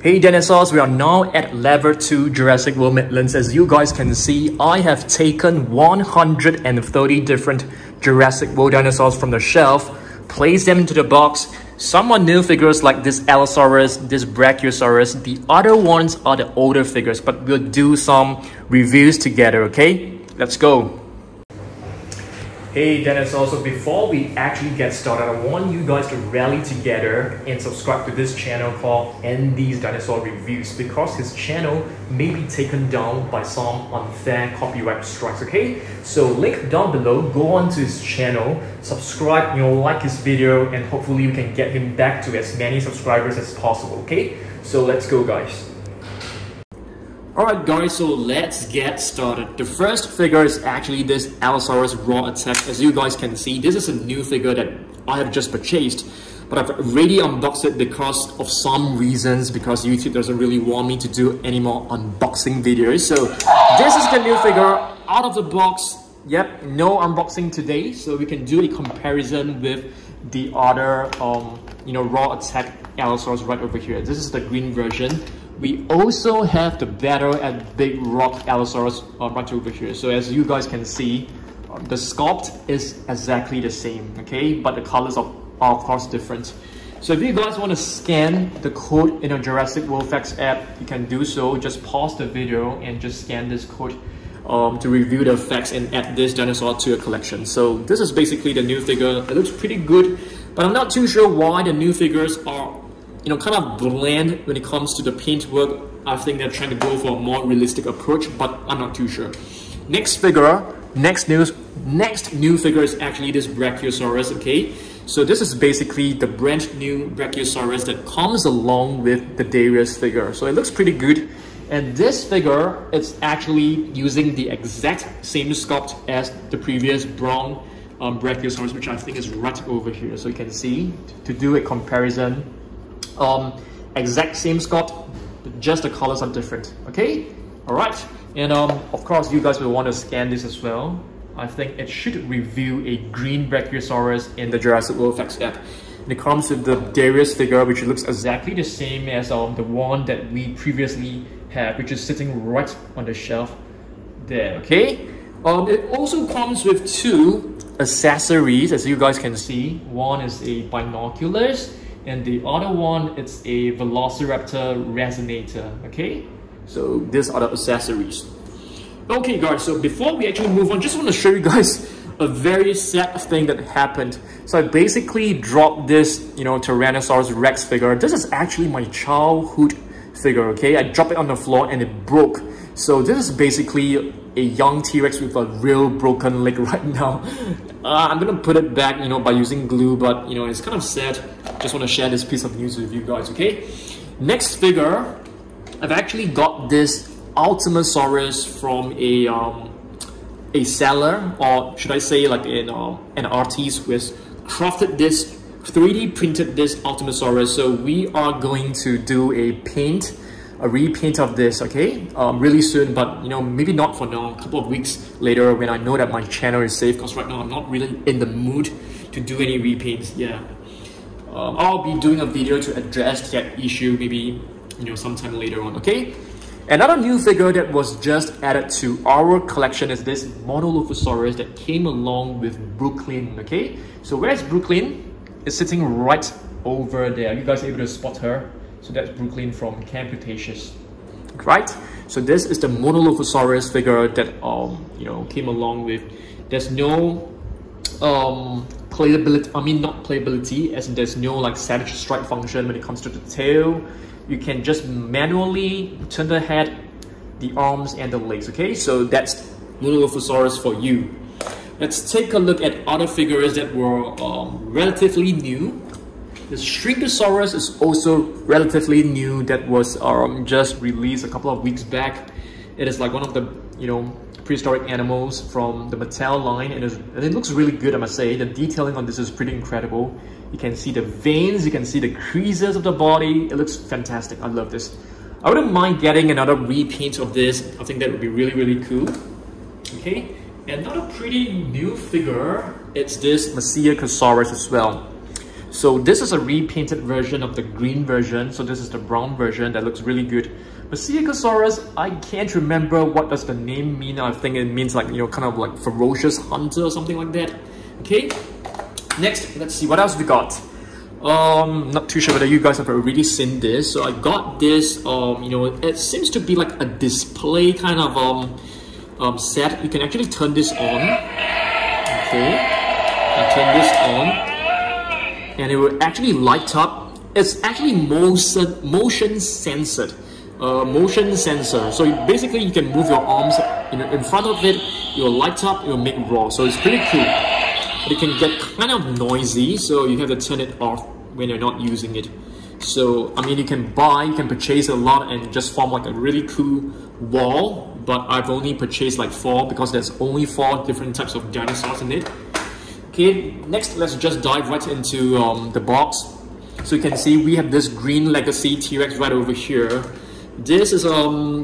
Hey dinosaurs, we are now at level 2 Jurassic World Midlands. As you guys can see, I have taken 130 different Jurassic World dinosaurs from the shelf, placed them into the box. Some are new figures like this Allosaurus, this Brachiosaurus. The other ones are the older figures, but we'll do some reviews together, okay? Let's go. Hey dinosaurs, so before we actually get started, I want you guys to rally together and subscribe to this channel called Andy's Dinosaur Reviews, because his channel may be taken down by some unfair copyright strikes, okay? So link down below, go on to his channel, subscribe, like his video, and hopefully we can get him back to as many subscribers as possible, okay? So let's go guys. Alright guys, so let's get started. The first figure is actually this Allosaurus Raw Attack. As you guys can see, this is a new figure that I have just purchased, but I've already unboxed it because of some reasons, because YouTube doesn't really want me to do any more unboxing videos. So this is the new figure out of the box. Yep, no unboxing today, so we can do a comparison with the other Raw Attack Allosaurus right over here. This is the green version. We also have the Battle at Big Rock Allosaurus right over here. So as you guys can see, the sculpt is exactly the same, okay? But the colors are of course different. So if you guys want to scan the code in a Jurassic World Facts app, you can do so. Just pause the video and just scan this code to review the facts and add this dinosaur to your collection. So this is basically the new figure. It looks pretty good, but I'm not too sure why the new figures are kind of bland when it comes to the paintwork. I think they're trying to go for a more realistic approach, but I'm not too sure. Next new figure is actually this Brachiosaurus, okay? So this is basically the brand new Brachiosaurus that comes along with the Darius figure. So it looks pretty good. And this figure is actually using the exact same sculpt as the previous brown Brachiosaurus, which I think is right over here. So you can see, to do a comparison, exact same sculpt, but just the colors are different, okay? All right, and of course you guys will want to scan this as well. I think it should review a green Brachiosaurus in the Jurassic World Facts app. And it comes with the Darius figure, which looks exactly the same as the one that we previously had, which is sitting right on the shelf there, okay? It also comes with two accessories, as you guys can see. One is a binoculars, and the other one, it's a Velociraptor resonator, okay? So these are the accessories. Okay guys, so before we actually move on, just want to show you guys a very sad thing that happened. So I basically dropped this, Tyrannosaurus Rex figure. This is actually my childhood figure, okay? I dropped it on the floor and it broke. So this is basically a young T-Rex with a real broken leg right now. I'm gonna put it back, by using glue, but it's kind of sad. Just want to share this piece of news with you guys, okay? Next figure, I've actually got this Ultima Saurus from a seller, or should I say like an artist who has crafted this, 3D printed this Ultima Saurus. So we are going to do a repaint of this, okay? Really soon, but maybe not for now. A couple of weeks later when I know that my channel is safe, because right now I'm not really in the mood to do any repaints. Yeah, I'll be doing a video to address that issue maybe sometime later on, okay? Another new figure that was just added to our collection is this Monolith that came along with Brooklyn, okay? So where's Brooklyn? It's sitting right over there. You guys are able to spot her? So that's Brooklyn from Cretaceous, right? So this is the Monolith figure that came along with. There's no playability. I mean, not playability, as in there's no like savage strike function when it comes to the tail. You can just manually turn the head, the arms, and the legs. Okay, so that's Monolith for you. Let's take a look at other figures that were relatively new. The Stegosaurus is also relatively new, that was just released a couple of weeks back. It is like one of the prehistoric animals from the Mattel line, and it looks really good, I must say. The detailing on this is pretty incredible. You can see the veins, you can see the creases of the body. It looks fantastic. I love this. I wouldn't mind getting another repaint of this. I think that would be really, really cool. Okay, another pretty new figure, it's this Plesiosaurus as well. So this is a repainted version of the green version. So this is the brown version that looks really good. But Stegosaurus, I can't remember what does the name mean. I think it means like, you know, kind of like ferocious hunter or something like that. Okay. Next, let's see what else we got. Not too sure whether you guys have already seen this. So I got this, you know, it seems to be like a display kind of set. You can actually turn this on. Okay. I turn this on. And it will actually light up. It's actually motion censored. Motion sensor. So basically you can move your arms in front of it, it will light up, it will make raw. So it's pretty cool. But it can get kind of noisy, so you have to turn it off when you're not using it. So I mean, you can purchase a lot and just form like a really cool wall, but I've only purchased like 4 because there's only 4 different types of dinosaurs in it. Okay, next let's just dive right into the box. So you can see we have this green legacy T-Rex right over here. This is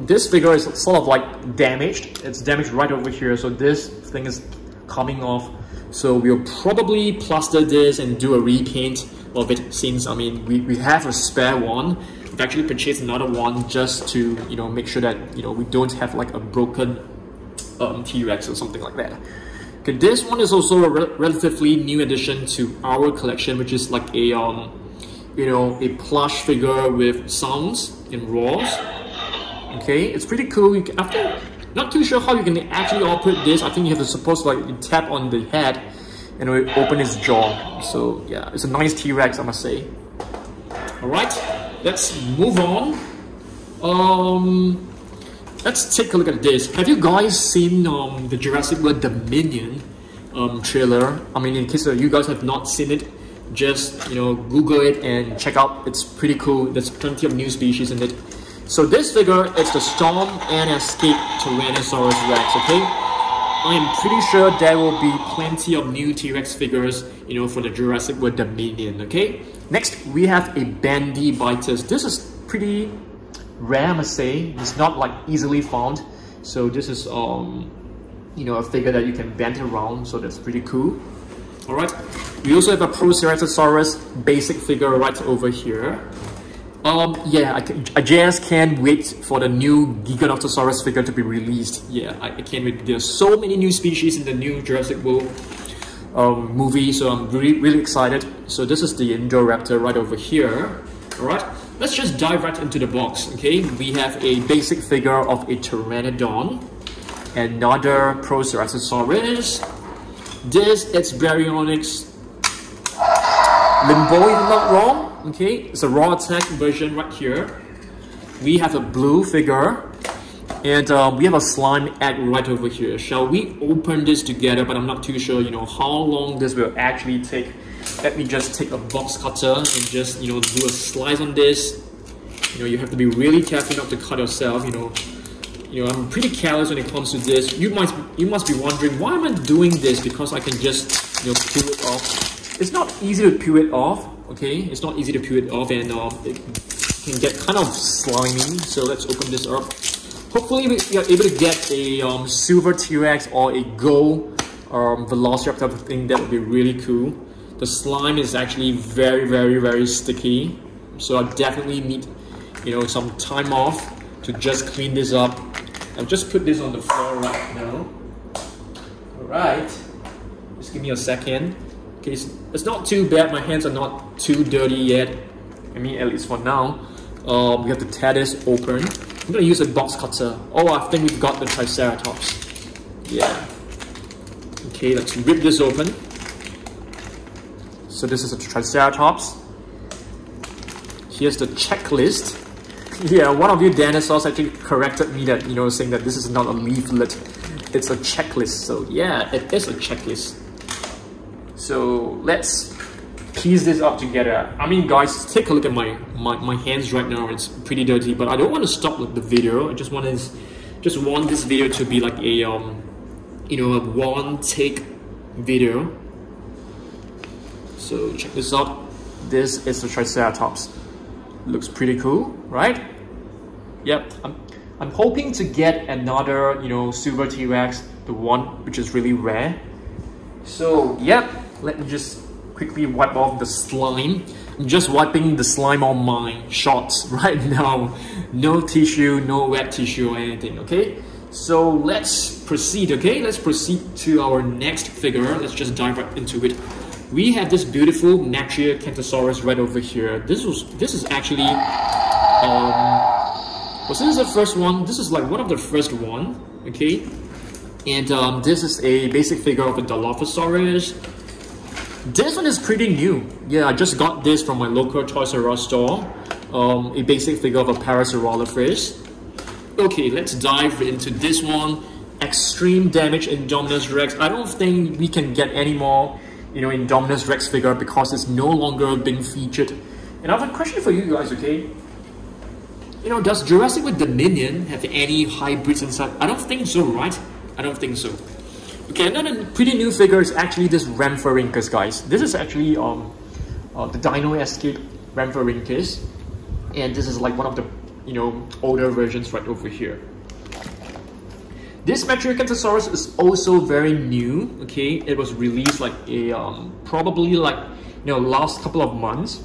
this figure is sort of like damaged. It's damaged right over here, so this thing is coming off. So we'll probably plaster this and do a repaint of it, since I mean we have a spare one. We've actually purchased another one just to, you know, make sure that, you know, we don't have like a broken T-Rex or something like that. Okay, this one is also a relatively new addition to our collection, which is like a you know, a plush figure with sounds and roars. Okay, it's pretty cool. Not too sure how you can actually operate this. I think you have to supposed to like tap on the head and it will open its jaw. So yeah, it's a nice T-Rex, I must say. Alright, let's move on. Let's take a look at this. Have you guys seen the Jurassic World Dominion trailer? I mean, in case you guys have not seen it, just, you know, Google it and check out. It's pretty cool. There's plenty of new species in it. So this figure is the Storm and Escape Tyrannosaurus Rex, okay? I'm pretty sure there will be plenty of new T-Rex figures, you know, for the Jurassic World Dominion, okay? Next, we have a Bandibitus. This is pretty rare, I must say. It's not like easily found. So this is, you know, a figure that you can bend around, so that's pretty cool. Alright, we also have a Ceratosaurus basic figure right over here. Yeah, I just can't wait for the new Giganotosaurus figure to be released. Yeah, I can't wait. There's so many new species in the new Jurassic World movie, so I'm really excited. So this is the Indoraptor right over here. Alright, let's just dive right into the box, okay? We have a basic figure of a Pteranodon, another Ceratosaurus. This is Baryonyx Limbo, if I'm not wrong. Okay, it's a raw attack version right here. We have a blue figure, and we have a slime egg right over here. Shall we open this together? But I'm not too sure, you know, how long this will actually take. Let me just take a box cutter and just, you know, do a slice on this. You know, you have to be really careful not to cut yourself. You know, I'm pretty careless when it comes to this. You must be wondering, why am I doing this? Because I can just, you know, peel it off. It's not easy to peel it off, okay? It's not easy to peel it off, and it can get kind of slimy. So let's open this up. Hopefully we are able to get a silver T-Rex or a gold Velociraptor thing. That would be really cool. The slime is actually very sticky. So I definitely need, you know, some time off to just clean this up. I'll just put this on the floor right now. Alright, just give me a second. Okay, it's not too bad. My hands are not too dirty yet. I mean, at least for now. We have to tear this open. I'm gonna use a box cutter. Oh, I think we've got the Triceratops. Yeah. Okay, let's rip this open. So this is a Triceratops. Here's the checklist. Yeah, one of you dinosaurs actually corrected me that, you know, saying that this is not a leaflet, it's a checklist. So yeah, it is a checklist. So let's piece this up together. I mean, guys, take a look at my hands right now. It's pretty dirty, but I don't want to stop with the video. I just want this video to be like a you know, a one take video. So check this out. This is the Triceratops. Looks pretty cool, right? Yep. I'm hoping to get another, you know, silver T-Rex, the one which is really rare. So yep, let me just quickly wipe off the slime. I'm just wiping the slime on my shorts right now. No tissue, no wet tissue or anything, okay? So let's proceed, okay? Let's proceed to our next figure. Let's just dive right into it. We have this beautiful Cantosaurus right over here. This is actually was this the first one? This is like one of the first one, okay? And this is a basic figure of a Dilophosaurus. This one is pretty new. Yeah, I just got this from my local Toys R Us store. A basic figure of a Parasaurolophus. Okay, let's dive into this one. Extreme damage Indominus Rex. I don't think we can get any more, you know, Indominus Rex figure because it's no longer being featured. And I have a question for you guys, okay? You know, does Jurassic with Dominion have any hybrids inside? I don't think so, right? I don't think so. Okay, another pretty new figure is actually this Rhamphorhynchus, guys. This is actually the Dino Escape Rhamphorhynchus, and this is like one of the, you know, older versions right over here. This Cantosaurus is also very new. Okay, it was released like a probably like, you know, last couple of months.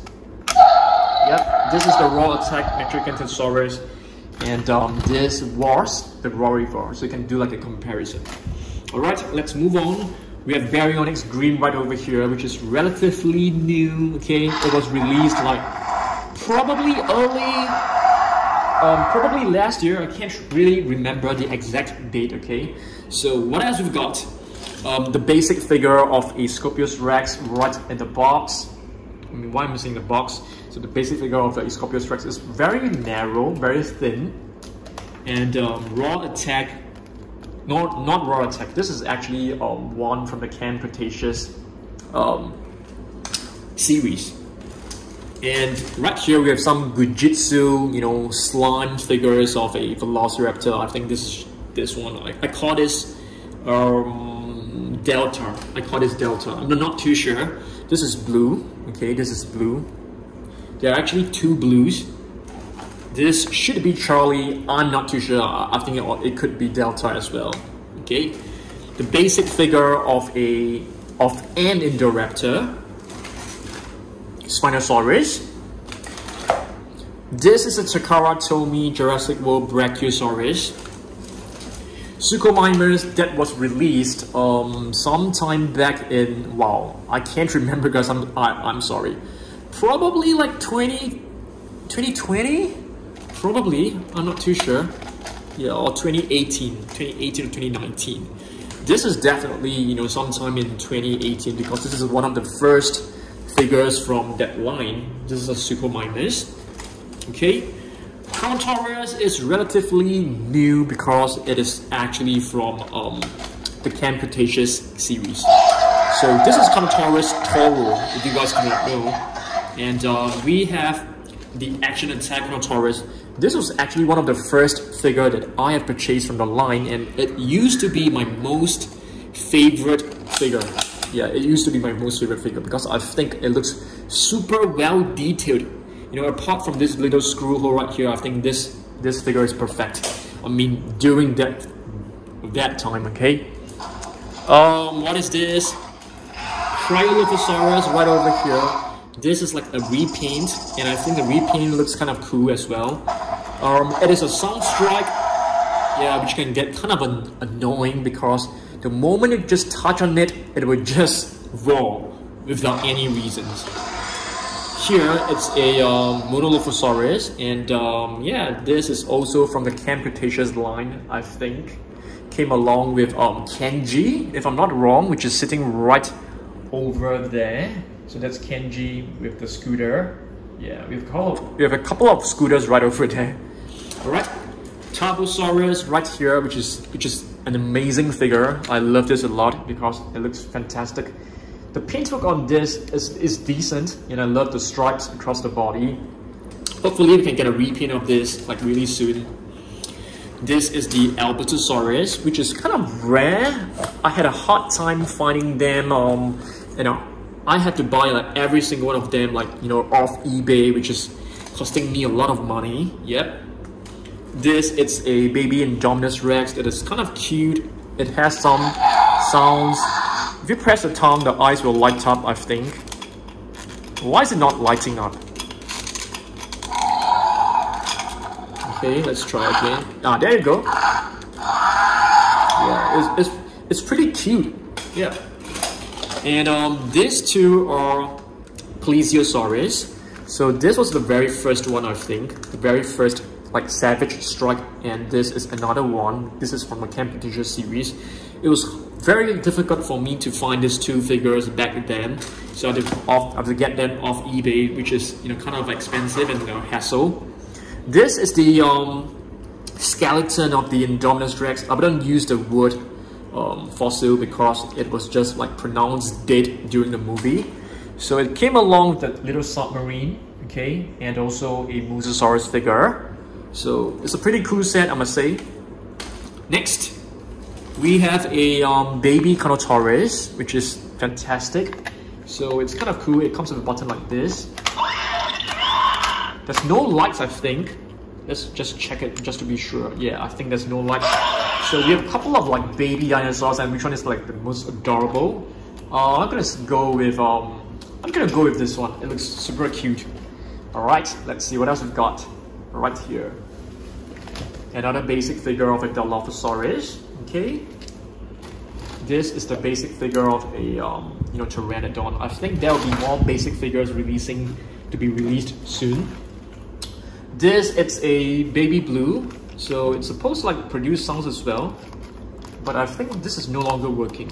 Yep, this is the raw attack Cantosaurus, and this was the Rorivore, so you can do like a comparison. Alright, let's move on. We have Baryonyx Green right over here, which is relatively new, okay? It was released like probably early, probably last year. I can't really remember the exact date, okay? So what else we've got? The basic figure of a Scorpios Rex right in the box. I mean, why am I missing the box? So the basic figure of a Scorpios Rex is very narrow, very thin. And raw attack. Not raw attack. This is actually one from the Cretaceous series. And right here we have some Gujitsu, you know, slime figures of a Velociraptor. I think this one. I call this Delta. I call this Delta. I'm not too sure. This is blue. Okay, this is blue. There are actually two blues. This should be Charlie. I'm not too sure. I think it could be Delta as well. Okay, the basic figure of an Indoraptor, Spinosaurus. This is a Takara Tomy Jurassic World Brachiosaurus. Suchomimus that was released sometime back in, wow, I can't remember, guys. I'm sorry. Probably like 2020. Probably, I'm not too sure. Yeah, or 2018 or 2019. This is definitely, you know, sometime in 2018 because this is one of the first figures from that line. This is a Suchomimus. Okay, Kanotores is relatively new because it is actually from the Cretaceous series. So this is Kanotores Toro, if you guys cannot know. And we have the Action Attack Kanotores. This was actually one of the first figure that I have purchased from the line, and it used to be my most favorite figure. Yeah, it used to be my most favorite figure because I think it looks super well detailed. You know, apart from this little screw hole right here, I think this figure is perfect. I mean, during that time, okay. What is this? Cryoliposaurus right over here. This is like a repaint, and I think the repaint looks kind of cool as well. It is a sound strike, yeah, which can get kind of annoying because the moment you just touch on it, it will just roar without any reasons. Here it's a Monolithosaurus, and yeah, this is also from the Cretaceous line, I think. Came along with Kenji, if I'm not wrong, which is sitting right over there. So that's Kenji with the scooter. Yeah, we have a couple of scooters right over there. Alright, Tabosaurus right here, which is an amazing figure. I love this a lot because it looks fantastic. The paintwork on this is decent, and I love the stripes across the body. Hopefully we can get a repaint of this like really soon. This is the Albertosaurus, which is kind of rare. I had a hard time finding them. You know, I had to buy like every single one of them, like, you know, off eBay, which is costing me a lot of money. Yep. This, it's a baby Indominus Rex. It is kind of cute. It has some sounds. If you press the tongue, the eyes will light up, I think. Why is it not lighting up? Okay, let's try again. Ah, there you go. Yeah, it's pretty cute. Yeah. And these two are Plesiosaurus. So this was the very first one, I think. The very first like Savage Strike, and this is another one. This is from the Cretaceous series. It was very difficult for me to find these two figures back then, so I had to get them off eBay, which is kind of expensive and hassle. This is the skeleton of the Indominus Rex. I don't use the word fossil because it was just like pronounced dead during the movie. So it came along with a little submarine, okay, and also a Mosasaurus figure. So it's a pretty cool set, I must say. Next, we have a baby Kanotores, which is fantastic. So it's kind of cool. It comes with a button like this. There's no lights, I think. Let's just check it just to be sure. Yeah, I think there's no lights. So we have a couple of like baby dinosaurs, and which one is like the most adorable? I'm gonna go with this one. It looks super cute. All right, let's see what else we've got right here. Another basic figure of a Lavasaurus. Okay. This is the basic figure of a Pteranodon. I think there will be more basic figures to be released soon. This, it's a baby blue, so it's supposed to like produce sounds as well, but I think this is no longer working.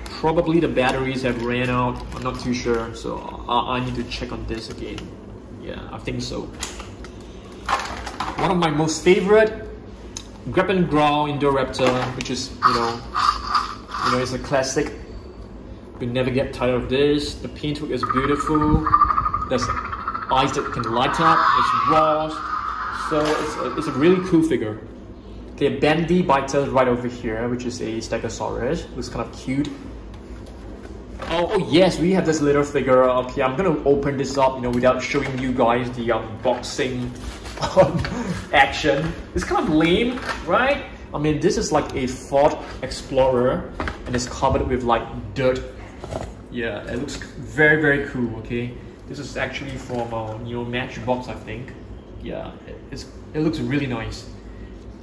Probably the batteries have ran out. I'm not too sure, so I need to check on this again. Yeah, I think so. One of my most favorite, grab and growl Indoraptor, which is it's a classic. We never get tired of this. The paintwork is beautiful. There's eyes that can light up. It's raw. So it's a really cool figure. Okay, Bandy Biter right over here, which is a Stegosaurus. Looks kind of cute. Oh yes, we have this little figure. Okay, I'm gonna open this up, without showing you guys the unboxing action. It's kind of lame, right? I mean, this is like a Ford Explorer, and it's covered with like dirt. Yeah, it looks very, very cool. Okay, this is actually from Matchbox, I think. Yeah, it looks really nice.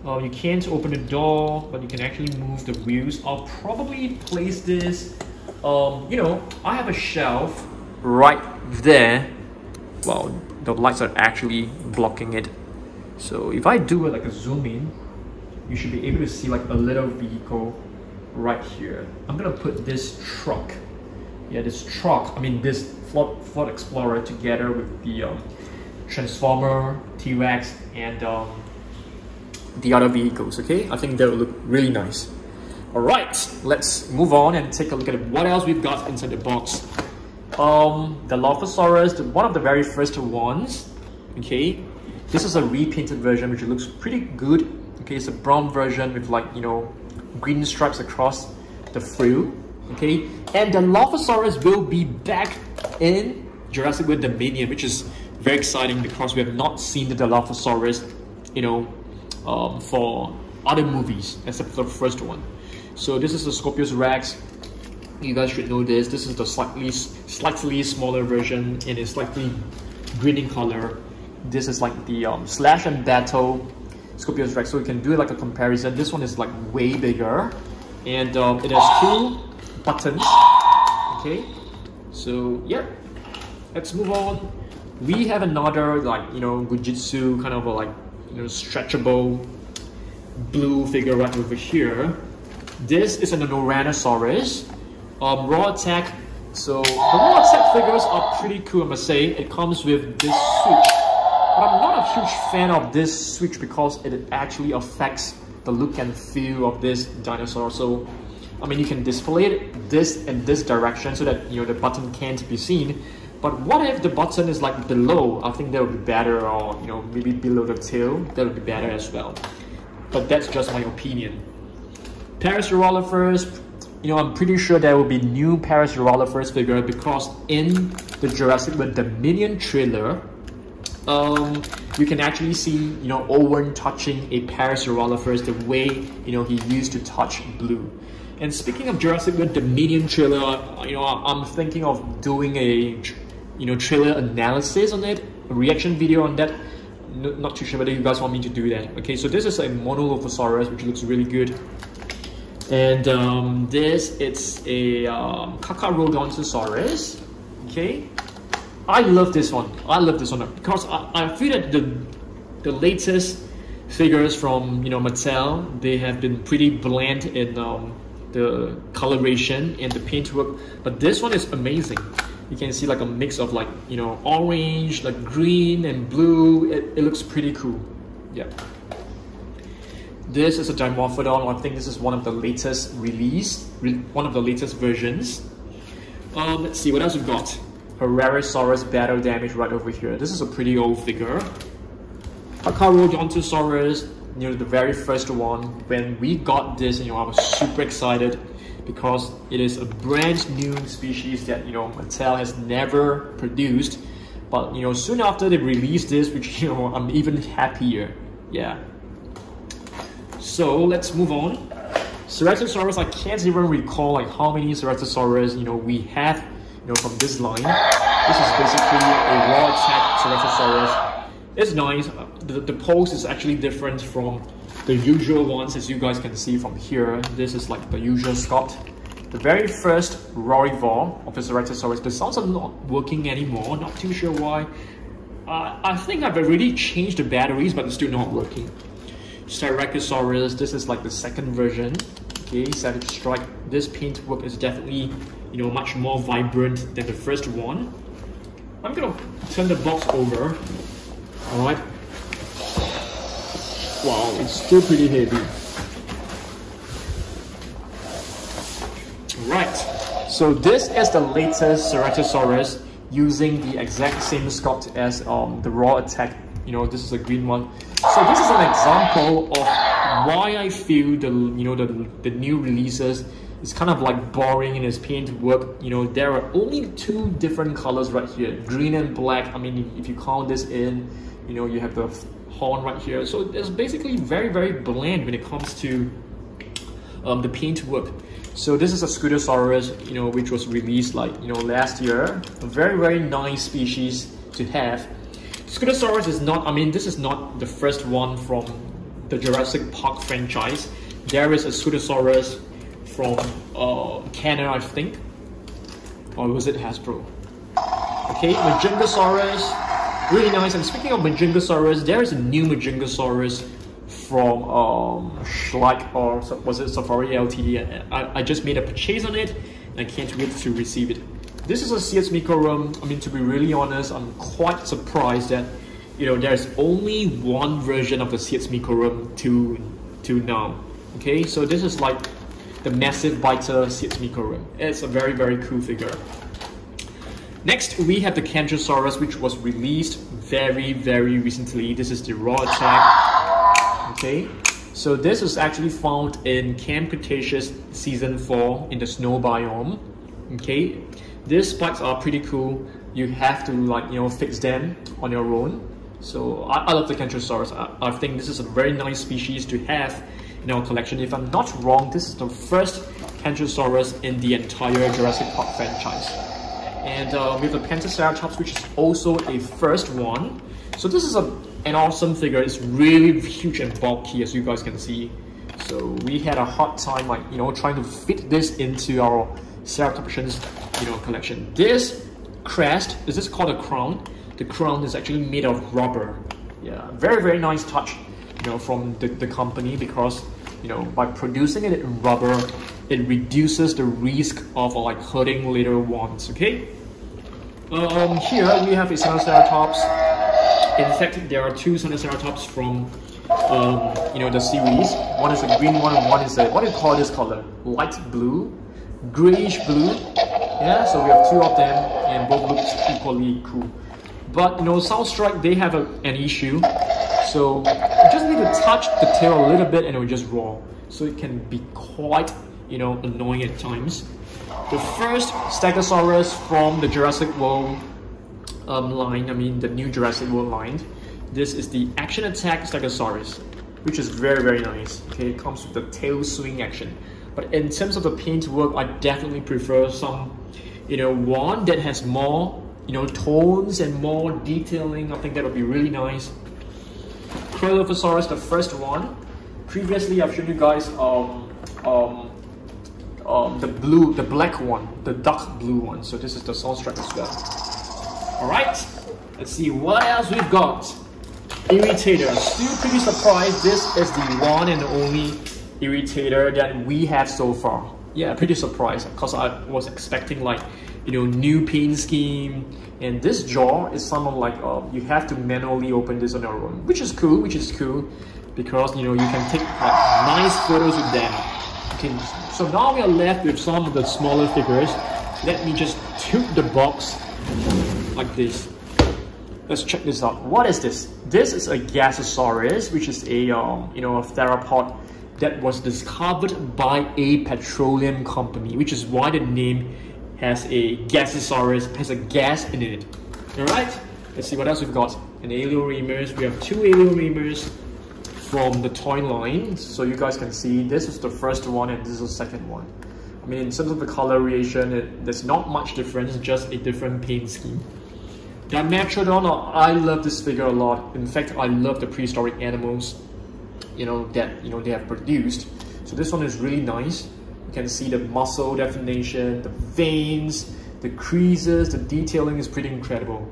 You can't open the door, but you can actually move the wheels. I'll probably place this. I have a shelf right there. Well, the lights are actually blocking it. So if I do like a zoom in, you should be able to see like a little vehicle right here. I'm gonna put this truck. Yeah, this Ford Explorer together with the Transformer, T-Rex, and the other vehicles. Okay, I think that will look really nice. All right, let's move on and take a look at what else we've got inside the box. The Lavasaurus, one of the very first ones. Okay, this is a repainted version, which looks pretty good. Okay, it's a brown version with like green stripes across the frill. Okay, and the Lavasaurus will be back in Jurassic World Dominion, which is very exciting because we have not seen the Lavasaurus, for other movies except for the first one. So this is the Scorpios Rex. You guys should know this. This is the slightly smaller version, and it's slightly green in color. This is like the Slash and Battle Scorpios Rex. So we can do like a comparison. This one is like way bigger, and it has two buttons. Okay, so yeah, let's move on. We have another like Gujitsu kind of a like stretchable blue figure right over here. This is an Tyrannosaurus. Raw attack. So the raw attack figures are pretty cool, I must say. It comes with this switch. But I'm not a huge fan of this switch because it actually affects the look and feel of this dinosaur. So I mean, you can display this in this direction so that the button can't be seen. But what if the button is like below? I think that would be better, or maybe below the tail. That would be better as well. But that's just my opinion. Parasaurolophus, I'm pretty sure there will be new Parasaurolophus figure because in the Jurassic World Dominion trailer, you can actually see Owen touching a Parasaurolophus the way he used to touch Blue. And speaking of Jurassic World Dominion trailer, I'm thinking of doing a trailer analysis on it, a reaction video on that. Not too sure whether you guys want me to do that. Okay, so this is a Monolith, which looks really good. And this, it's a Carnotaurus. Okay, I love this one. Because I feel that the latest figures from Mattel, they have been pretty bland in the coloration and the paintwork, but this one is amazing. You can see like a mix of like orange, like green and blue. It looks pretty cool. Yeah. This is a Dimorphodon. I think this is one of the latest one of the latest versions. Let's see what else we've got. Herrerasaurus battle damage right over here. This is a pretty old figure. Carnotaurus, the very first one. When we got this, I was super excited because it is a brand new species that Mattel has never produced. But soon after they released this, which I'm even happier. Yeah. So let's move on. Ceratosaurus, I can't even recall like how many Ceratosaurus we have from this line. This is basically a raw attack Ceratosaurus. It's nice. The pose is actually different from the usual ones, as you guys can see from here. This is like the usual sculpt. The very first Rorivore of the Ceratosaurus. The sounds are not working anymore. Not too sure why. I think I've already changed the batteries, but it's still not working. Styracosaurus. This is like the second version. Okay, Savage Strike. This paintwork is definitely much more vibrant than the first one. I'm gonna turn the box over. Alright. Wow, it's still pretty heavy. Right. So this is the latest Ceratosaurus using the exact same sculpt as the raw attack. This is a green one. So this is an example of why I feel the new releases is kind of like boring in its paint work. There are only two different colors right here, green and black. I mean, if you count this in, you have the horn right here. So it's basically very, very bland when it comes to the paint work. So this is a Scudosaurus, which was released like last year. A very, very nice species to have. Scudosaurus is not, this is not the first one from the Jurassic Park franchise. There is a Scudosaurus from Canada, I think. Or was it Hasbro? Okay, Majungasaurus, really nice. And speaking of Majungasaurus, there is a new Majungasaurus from Schleich, or was it Safari Ltd. I just made a purchase on it, and I can't wait to receive it. This is a Ceatsmecorum. To be really honest, I'm quite surprised that there's only one version of the Ceatsmecorum to now. Okay, so this is like the massive biter Ceatsmecorum. It's a very, very cool figure. Next, we have the Kanotores, which was released very, very recently. This is the raw attack. Okay, so this is actually found in Camp Cretaceous Season 4 in the snow biome. Okay, these spikes are pretty cool. You have to fix them on your own. So I love the Kanotores. I think this is a very nice species to have in our collection. If I'm not wrong, this is the first Kanotores in the entire Jurassic Park franchise. And we have the Pentaceratops, which is also a first one. So this is an awesome figure. It's really huge and bulky, as you guys can see. So we had a hard time trying to fit this into our Ceratopsians collection. This crest, is this called a crown? The crown is actually made of rubber. Yeah, very, very nice touch from the company, because by producing it in rubber, it reduces the risk of hurting later ones. Okay. Here we have a Sinoceratops. In fact, there are two Sinoceratops from the series. One is a green one, and one is a, what do you call this color? Light blue, grayish blue. Yeah, so we have two of them, and both look equally cool. But Soundstrike, they have an issue. So you just need to touch the tail a little bit and it will just roar. So it can be quite, annoying at times. The first Stegosaurus from the Jurassic World line, the new Jurassic World line. This is the Action Attack Stegosaurus, which is very, very nice. Okay, it comes with the tail swing action. But in terms of the paint work, I definitely prefer some, one that has more tones and more detailing. I think that would be really nice. Cryoliposaurus, the first one. Previously, I've shown you guys the black one, the dark blue one. So this is the soundtrack as well. All right, let's see what else we've got. Irritator. Still pretty surprised. This is the one and only Irritator that we have so far. Yeah, pretty surprised because I was expecting like new paint scheme, and this jaw is something like you have to manually open this on your own, which is cool. Because you can take like nice photos with them. Okay, so now we are left with some of the smaller figures. Let me just tilt the box like this. Let's check this out. What is this? This is a Gasosaurus, which is a a theropod that was discovered by a petroleum company, which is why the name has a Gasosaurus, has a gas in it. All right, let's see what else we've got. An Alioramus. We have two Alioramus from the toy line, so you guys can see this is the first one and this is the second one. I mean, in terms of the coloration, there's not much difference, just a different paint scheme. Dimetrodon, I love this figure a lot. In fact, I love the prehistoric animals, that they have produced. So this one is really nice. You can see the muscle definition, the veins, the creases, the detailing is pretty incredible.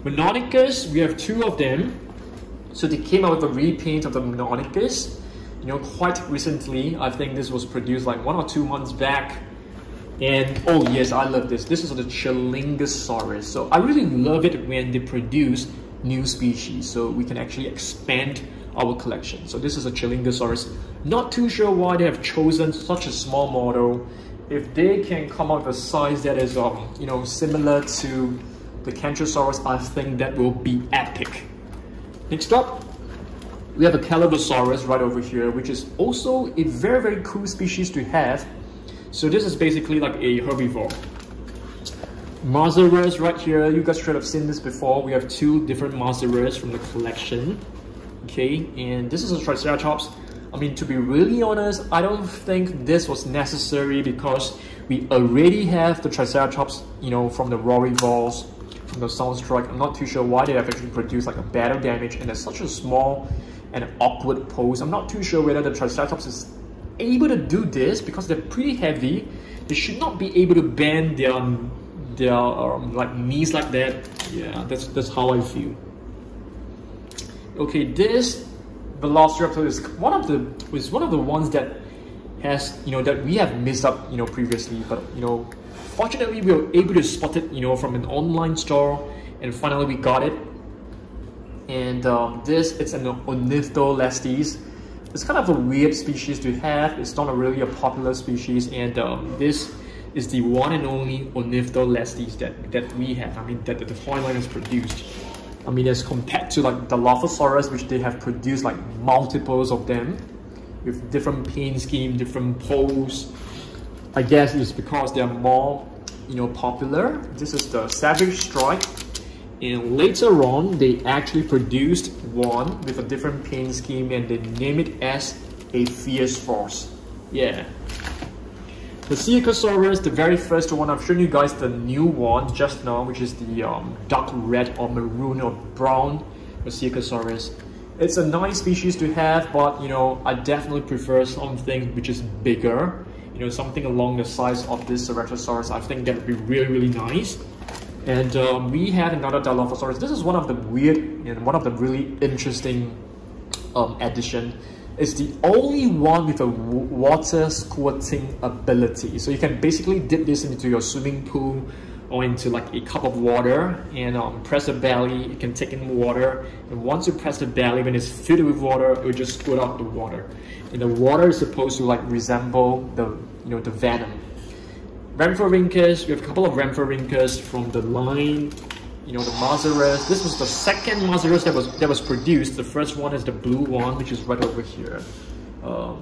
Monolithus, we have two of them. So they came out with a repaint of the Monolithus, quite recently. I think this was produced like 1 or 2 months back. And oh yes, I love this. This is the Chalyngosaurus. So I really love it when they produce new species, so we can actually expand our collection. So this is a Chalyngosaurus. Not too sure why they have chosen such a small model. If they can come out with a size that is similar to the Kanotores, I think that will be epic. Next up, we have a Colossal right over here, which is also a very, very cool species to have. So this is basically like a herbivore. Mosasaurus right here, you guys should have seen this before. We have two different Mosasaurus from the collection. Okay, and this is a Triceratops. I mean, to be really honest, I don't think this was necessary because we already have the Triceratops, from the Rorivores, from the Soundstrike. I'm not too sure why they have actually produced like a battle damage and it's such a small and awkward pose. I'm not too sure whether the Triceratops is able to do this because they're pretty heavy. They should not be able to bend their like knees like that. Yeah, that's how I feel. Okay, this Velociraptor is one of the ones that has that we have missed up previously, but fortunately we were able to spot it from an online store, and finally we got it. And it's an Ornitholestes. It's kind of a weird species to have. It's not really a popular species, and this is the one and only Ornitholestes that we have. I mean, that the toy line has produced. I mean, as compared to like the Lavasaurus, which they have produced like multiples of them with different paint scheme, different pose. I guess it's because they're more, popular. This is the Savage Strike, and later on they actually produced one with a different paint scheme, and they name it as a Fierce Force. Yeah. The Stegosaurus, the very first one, I've shown you guys the new one just now, which is the dark red or maroon or brown Stegosaurus. It's a nice species to have, but I definitely prefer something which is bigger. Something along the size of this Ceratosaurus. I think that would be really, really nice. And we had another Dilophosaurus. This is one of the weird and one of the really interesting addition. It's the only one with a water squirting ability. So you can basically dip this into your swimming pool or into like a cup of water and press the belly. You can take in water, and once you press the belly, when it's filled with water, it will just squirt out the water. And the water is supposed to like resemble the the venom. Rhamphorhynchus, we have a couple of Rhamphorhynchus from the line. The Mosasaurus. This was the second Mosasaurus that was produced. The first one is the blue one, which is right over here.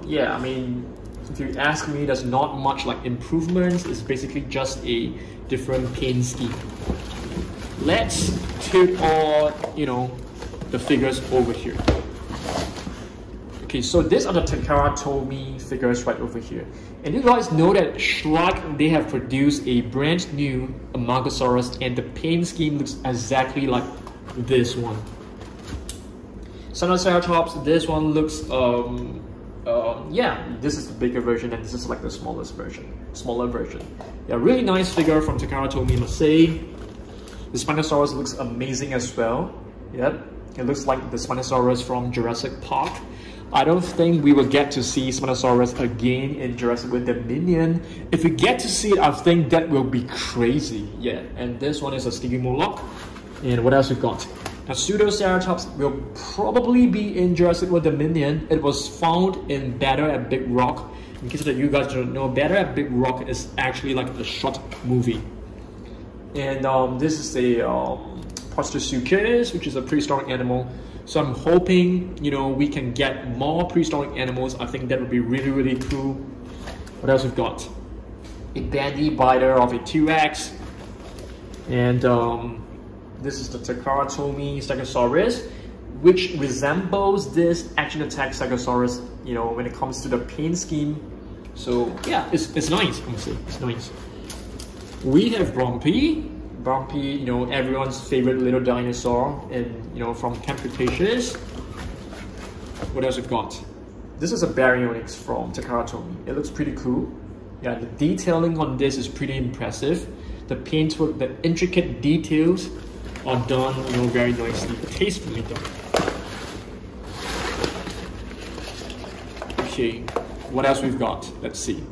Yeah, I mean, if you ask me, there's not much like improvements. It's basically just a different paint scheme. Let's take all the figures over here. Okay, so these are the Takara Tomy figures right over here. And you guys know that Schlag, they have produced a brand new Amargasaurus, and the paint scheme looks exactly like this one. Ceratosaurus, this one looks, yeah, this is the bigger version and this is like the smaller version. Yeah, really nice figure from Takara Tomy, I must say. The Spinosaurus looks amazing as well. Yep, it looks like the Spinosaurus from Jurassic Park. I don't think we will get to see Spinosaurus again in Jurassic World Dominion. If we get to see it, I think that will be crazy. Yeah, and this one is a Stygimoloch. And what else we got? Now, Pseudoceratops will probably be in Jurassic World Dominion. It was found in Battle at Big Rock. In case that you guys don't know, Battle at Big Rock is actually like a short movie. And this is a Plesiosaurus, which is a prehistoric animal. So I'm hoping, you know, we can get more prehistoric animals. I think that would be really, really cool. What else we've got? A bandy biter of a T-Rex. And this is the Takara Tomy Stegosaurus, which resembles this action attack Stegosaurus, you know, when it comes to the paint scheme. So yeah, it's nice, honestly, it's nice. We have Brompi, you know, everyone's favorite little dinosaur, and you know, from Camp Cretaceous. What else we've got? This is a Baryonyx from Takara Tomy. It looks pretty cool. Yeah, the detailing on this is pretty impressive. The paintwork, the intricate details are done, you know, very nicely, tastefully done. Okay, what else we've got? Let's see.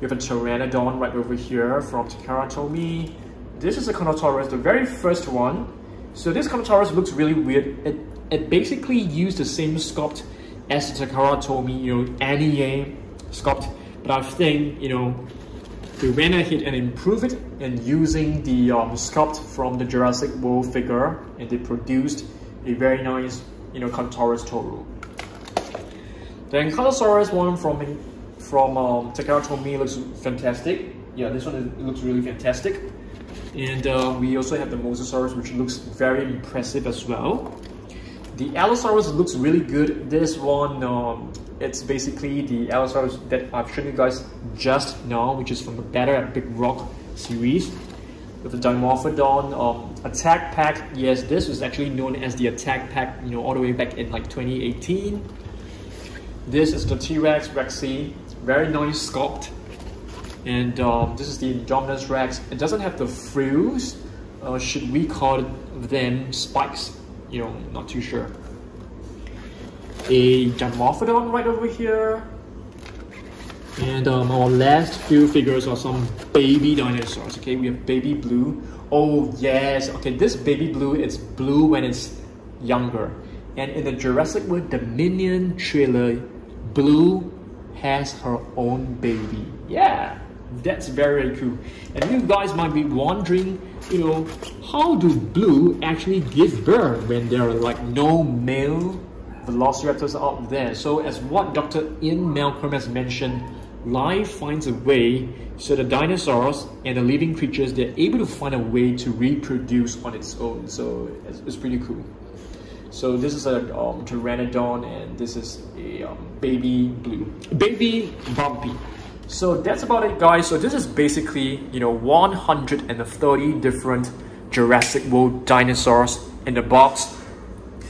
We have a Pteranodon right over here from Takara Tomy. This is a Kanotores, the very first one. So this Kanotores looks really weird. It basically used the same sculpt as the Takara Tomy, you know, NEA sculpt. But I think, you know, they went ahead and improved it and using the sculpt from the Jurassic World figure, and they produced a very nice, you know, Kanotores Toru. The Ankylosaurus one from Takara Tomy looks fantastic. Yeah, this one looks really fantastic. And we also have the Mosasaurus, which looks very impressive as well. The Allosaurus looks really good. This one, it's basically the Allosaurus that I've shown you guys just now, which is from the Battle at Big Rock series. With the Dimorphodon attack pack. Yes, this was actually known as the attack pack, you know, all the way back in like 2018. This is the T-Rex Rexy, very nice sculpt. And this is the Indominus Rex. It doesn't have the frills. Should we call them spikes? You know, not too sure. A Dimorphodon right over here. And our last few figures are some baby dinosaurs. Okay, we have baby blue. Oh yes, okay, this baby blue, it's blue when it's younger. And in the Jurassic World Dominion trailer, Blue has her own baby. Yeah, that's very, very cool. And you guys might be wondering, you know, how do Blue actually give birth when there are like no male Velociraptors out there? So as what Dr. Ian Malcolm has mentioned, life finds a way. So the dinosaurs and the living creatures, they're able to find a way to reproduce on its own. So it's pretty cool. So this is a Pteranodon, and this is a baby Bumpy. So that's about it, guys. So this is basically, you know, 130 different Jurassic World dinosaurs in the box.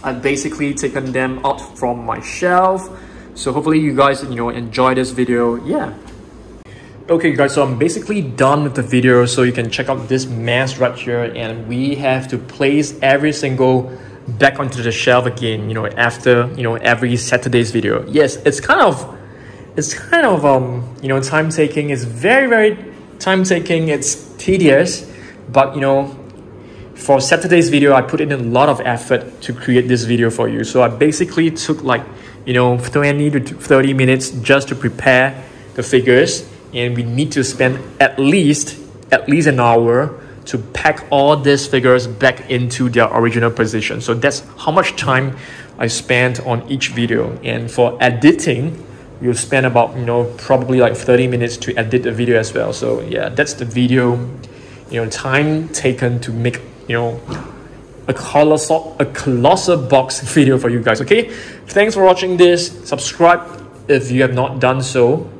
I've basically taken them out from my shelf. So hopefully you guys, you know, enjoy this video. Yeah. Okay guys, so I'm basically done with the video. So you can check out this mess right here, and we have to place every single back onto the shelf again, you know, after, you know, every Saturday's video. Yes, it's kind of you know, time taking. It's very, very time taking. It's tedious, but you know, for Saturday's video, I put in a lot of effort to create this video for you. So I basically took like, you know, 20 to 30 minutes just to prepare the figures, and we need to spend at least an hour to pack all these figures back into their original position. So that's how much time I spent on each video. And for editing, you'll spend about, you know, probably like 30 minutes to edit the video as well. So yeah, that's the video, you know, time taken to make, you know, a colossal box video for you guys. Okay, thanks for watching this. Subscribe if you have not done so,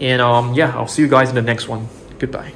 and yeah, I'll see you guys in the next one. Goodbye.